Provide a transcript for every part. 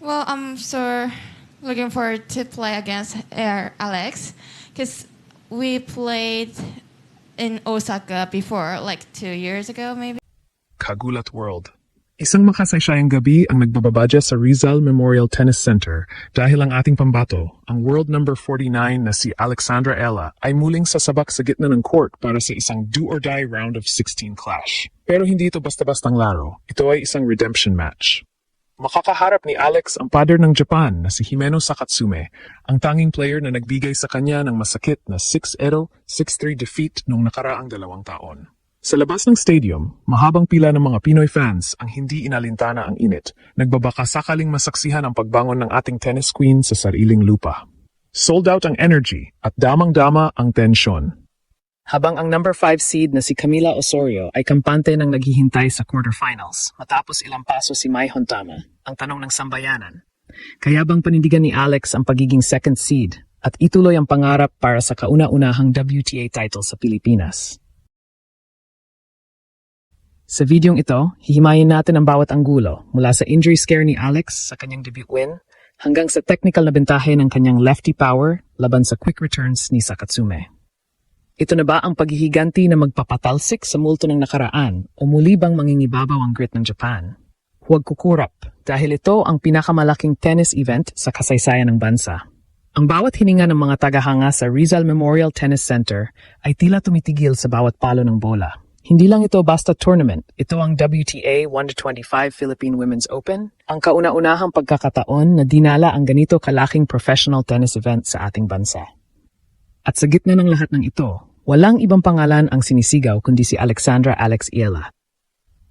Well, I'm so looking forward to play against Alex because we played in Osaka before, like 2 years ago, maybe. Kagulat World. Isang makasaysayang gabi ang nagbababadya sa Rizal Memorial Tennis Center dahil ang ating pambato, ang world number 49 na si Alexandra Ella, ay muling sasabak sa gitna ng court para sa isang do-or-die round of 16 clash. Pero hindi ito basta-bastang laro. Ito ay isang redemption match. Makakaharap ni Alex ang father ng Japan na si Himeno Sakatsume, ang tanging player na nagbigay sa kanya ng masakit na 6-0, 6-3 defeat noong nakaraang 2 taon. Sa labas ng stadium, mahabang pila ng mga Pinoy fans ang hindi inalintana ang init, nagbabaka sakaling masaksihan ang pagbangon ng ating tennis queen sa sariling lupa. Sold out ang energy at damang-dama ang tensyon. Habang ang number 5 seed na si Camila Osorio ay kampante ng naghihintay sa quarterfinals matapos ilang paso si Mai Hontama, ang tanong ng sambayanan. Kaya bang panindigan ni Alex ang pagiging second seed at ituloy ang pangarap para sa kauna-unahang WTA title sa Pilipinas? Sa videong ito, hihimayin natin ang bawat anggulo mula sa injury scare ni Alex sa kanyang debut win hanggang sa technical na bentahe ng kanyang lefty power laban sa quick returns ni Sakatsume. Ito na ba ang paghihiganti na magpapatalsik sa multo ng nakaraan o muli bang mangingibabaw ang grit ng Japan? Huwag kukurap dahil ito ang pinakamalaking tennis event sa kasaysayan ng bansa. Ang bawat hininga ng mga tagahanga sa Rizal Memorial Tennis Center ay tila tumitigil sa bawat palo ng bola. Hindi lang ito basta tournament, ito ang WTA 1-25 Philippine Women's Open, ang kauna-unahang pagkakataon na dinala ang ganito kalaking professional tennis event sa ating bansa. At sa gitna ng lahat ng ito, walang ibang pangalan ang sinisigaw kundi si Alexandra Alex Ella.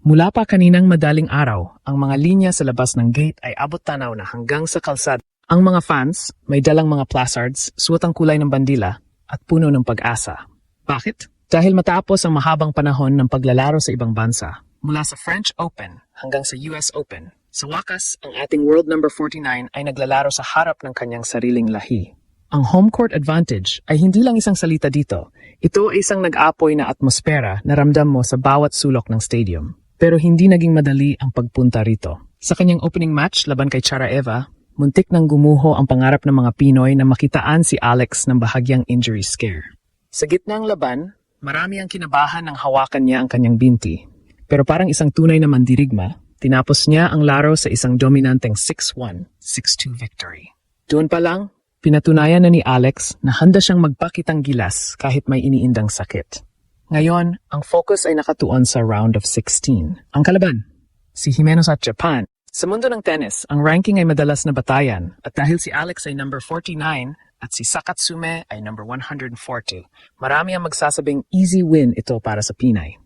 Mula pa kaninang madaling araw, ang mga linya sa labas ng gate ay abot tanaw na hanggang sa kalsada. Ang mga fans may dalang mga placards, suot ang kulay ng bandila at puno ng pag-asa. Bakit? Dahil matapos ang mahabang panahon ng paglalaro sa ibang bansa, mula sa French Open hanggang sa US Open, sa wakas, ang ating world number 49 ay naglalaro sa harap ng kanyang sariling lahi. Ang home court advantage ay hindi lang isang salita dito. Ito ay isang nag-apoy na atmosfera na ramdam mo sa bawat sulok ng stadium. Pero hindi naging madali ang pagpunta rito. Sa kanyang opening match laban kay Charaeva, muntik nang gumuho ang pangarap ng mga Pinoy na makitaan si Alex ng bahagyang injury scare. Sa gitna ng laban, marami ang kinabahan ng hawakan niya ang kanyang binti. Pero parang isang tunay na mandirigma, tinapos niya ang laro sa isang dominanteng 6-1, 6-2 victory. Doon pa lang, pinatunayan na ni Alex na handa siyang magpakitang gilas kahit may iniindang sakit. Ngayon, ang focus ay nakatuon sa round of 16. Ang kalaban, si Jimenez at Japan. Sa mundo ng tennis, ang ranking ay madalas na batayan at dahil si Alex ay number 49, at si Sakatsume ay number 140. Marami ang magsasabing easy win ito para sa Pinay.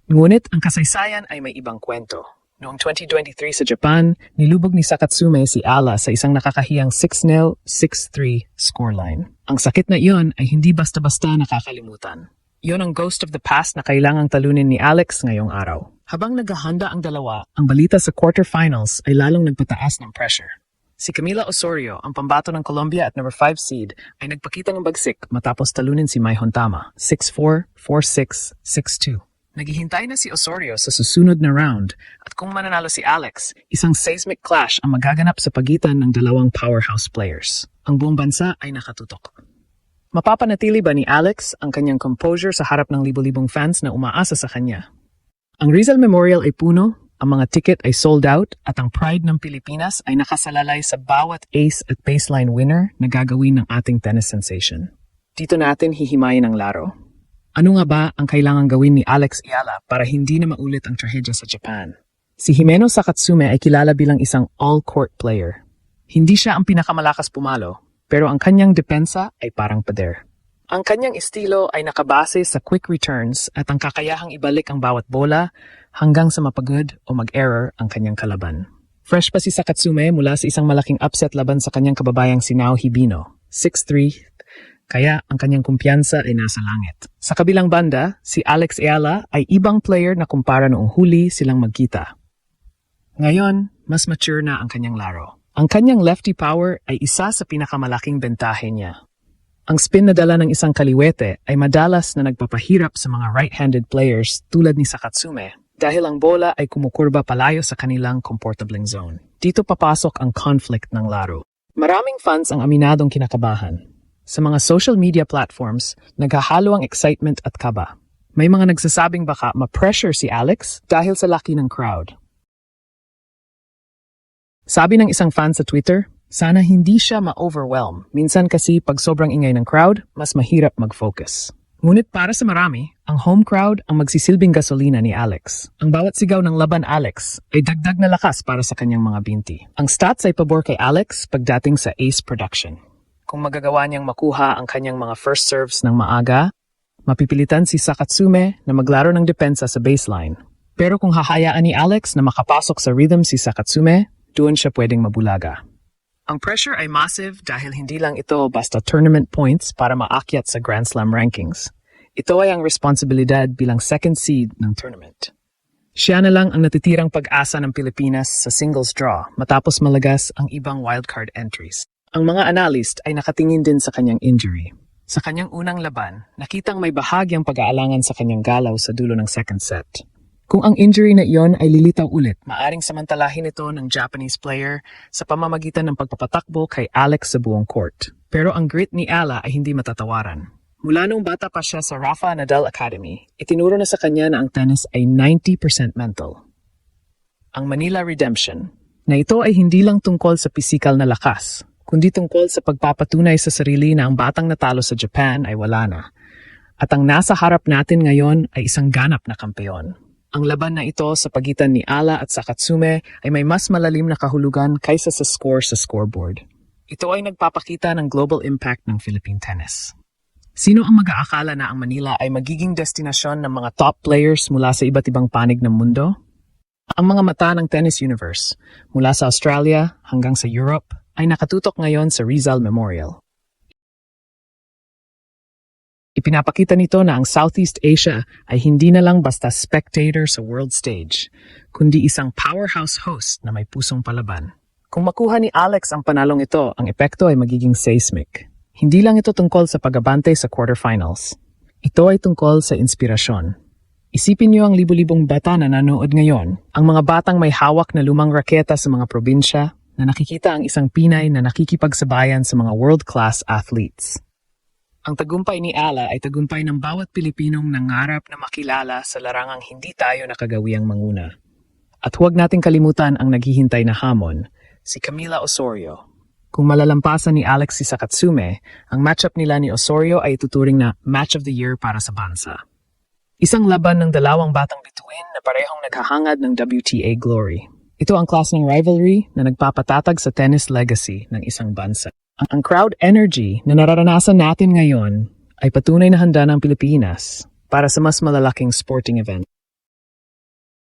Ngunit ang kasaysayan ay may ibang kwento. Noong 2023 sa Japan, nilubog ni Sakatsume si Ala sa isang nakakahiyang 6-0, 6-3 scoreline. Ang sakit na iyon ay hindi basta-basta nakakalimutan. Iyon ang ghost of the past na kailangang talunin ni Alex ngayong araw. Habang naghahanda ang dalawa, ang balita sa quarterfinals ay lalong nagpataas ng pressure. Si Camila Osorio, ang pambato ng Colombia at number 5 seed, ay nagpakita ng bagsik matapos talunin si Mai Hontama, 6-4, 4-6, 6-2. Naghihintay na si Osorio sa susunod na round at kung mananalo si Alex, isang seismic clash ang magaganap sa pagitan ng dalawang powerhouse players. Ang buong bansa ay nakatutok. Mapapanatili ba ni Alex ang kanyang composure sa harap ng libo-libong fans na umaasa sa kanya? Ang Rizal Memorial ay puno, ang mga ticket ay sold out at ang pride ng Pilipinas ay nakasalalay sa bawat ace at baseline winner na gagawin ng ating tennis sensation. Dito natin hihimayin ang laro. Ano nga ba ang kailangang gawin ni Alex Ella para hindi na maulit ang trahedya sa Japan? Si Himeno Sakatsume ay kilala bilang isang all-court player. Hindi siya ang pinakamalakas pumalo, pero ang kanyang depensa ay parang pader. Ang kanyang estilo ay nakabase sa quick returns at ang kakayahang ibalik ang bawat bola hanggang sa mapagod o mag-error ang kanyang kalaban. Fresh pa si Sakatsume mula sa isang malaking upset laban sa kanyang kababayang si Nao Hibino, 6-3, kaya ang kanyang kumpiyansa ay nasa langit. Sa kabilang banda, si Alex Ella ay ibang player na kumpara noong huli silang magkita. Ngayon, mas mature na ang kanyang laro. Ang kanyang lefty power ay isa sa pinakamalaking bentahe niya. Ang spin na dala ng isang kaliwete ay madalas na nagpapahirap sa mga right-handed players tulad ni Sakatsume dahil ang bola ay kumukurba palayo sa kanilang comfortabling zone. Dito papasok ang conflict ng laro. Maraming fans ang aminadong kinakabahan. Sa mga social media platforms, naghahalo ang excitement at kaba. May mga nagsasabing baka ma-pressure si Alex dahil sa laki ng crowd. Sabi ng isang fan sa Twitter, sana hindi siya ma-overwhelm. Minsan kasi pag sobrang ingay ng crowd, mas mahirap mag-focus. Ngunit para sa marami, ang home crowd ang magsisilbing gasolina ni Alex. Ang bawat sigaw ng laban Alex ay dagdag na lakas para sa kanyang mga binti. Ang stats ay pabor kay Alex pagdating sa ace production. Kung magagawa niyang makuha ang kanyang mga first serves ng maaga, mapipilitan si Sakatsume na maglaro ng depensa sa baseline. Pero kung hahayaan ni Alex na makapasok sa rhythm si Sakatsume, doon siya pwedeng mabulaga. Ang pressure ay massive dahil hindi lang ito basta tournament points para maakyat sa Grand Slam rankings. Ito ay ang responsibilidad bilang second seed ng tournament. Siya na lang ang natitirang pag-asa ng Pilipinas sa singles draw matapos malagas ang ibang wildcard entries. Ang mga analyst ay nakatingin din sa kanyang injury. Sa kanyang unang laban, nakitang may bahagyang pag-aalangan sa kanyang galaw sa dulo ng second set. Kung ang injury na iyon ay lilitaw ulit, maaring samantalahin ito ng Japanese player sa pamamagitan ng pagpapatakbo kay Alex sa buong court. Pero ang grit ni Ala ay hindi matatawaran. Mula nung bata pa siya sa Rafa Nadal Academy, itinuro na sa kanya na ang tennis ay 90% mental. Ang Manila Redemption, na ito ay hindi lang tungkol sa pisikal na lakas, kundi tungkol sa pagpapatunay sa sarili na ang batang natalo sa Japan ay wala na. At ang nasa harap natin ngayon ay isang ganap na kampeon. Ang laban na ito sa pagitan ni Ala at Sakatsume ay may mas malalim na kahulugan kaysa sa score sa scoreboard. Ito ay nagpapakita ng global impact ng Philippine tennis. Sino ang mag-aakala na ang Manila ay magiging destinasyon ng mga top players mula sa iba't ibang panig ng mundo? Ang mga mata ng tennis universe, mula sa Australia hanggang sa Europe, ay nakatutok ngayon sa Rizal Memorial. Ipinapakita nito na ang Southeast Asia ay hindi na lang basta spectator sa world stage, kundi isang powerhouse host na may pusong palaban. Kung makuha ni Alex ang panalong ito, ang epekto ay magiging seismic. Hindi lang ito tungkol sa pag-abante sa quarterfinals. Ito ay tungkol sa inspirasyon. Isipin niyo ang libu-libong bata na nanood ngayon, ang mga batang may hawak na lumang raketa sa mga probinsya na nakikita ang isang Pinay na nakikipagsabayan sa mga world-class athletes. Ang tagumpay ni Ala ay tagumpay ng bawat Pilipinong nangarap na makilala sa larangang hindi tayo nakagawiyang manguna. At huwag nating kalimutan ang naghihintay na hamon, si Camila Osorio. Kung malalampasan ni Alex si Sakatsume, ang matchup nila ni Osorio ay ituturing na Match of the Year para sa bansa. Isang laban ng dalawang batang bituin na parehong naghahangad ng WTA glory. Ito ang klase ng rivalry na nagpapatatag sa tennis legacy ng isang bansa. Ang crowd energy na nararanasan natin ngayon ay patunay na handa ng Pilipinas para sa mas malalaking sporting event.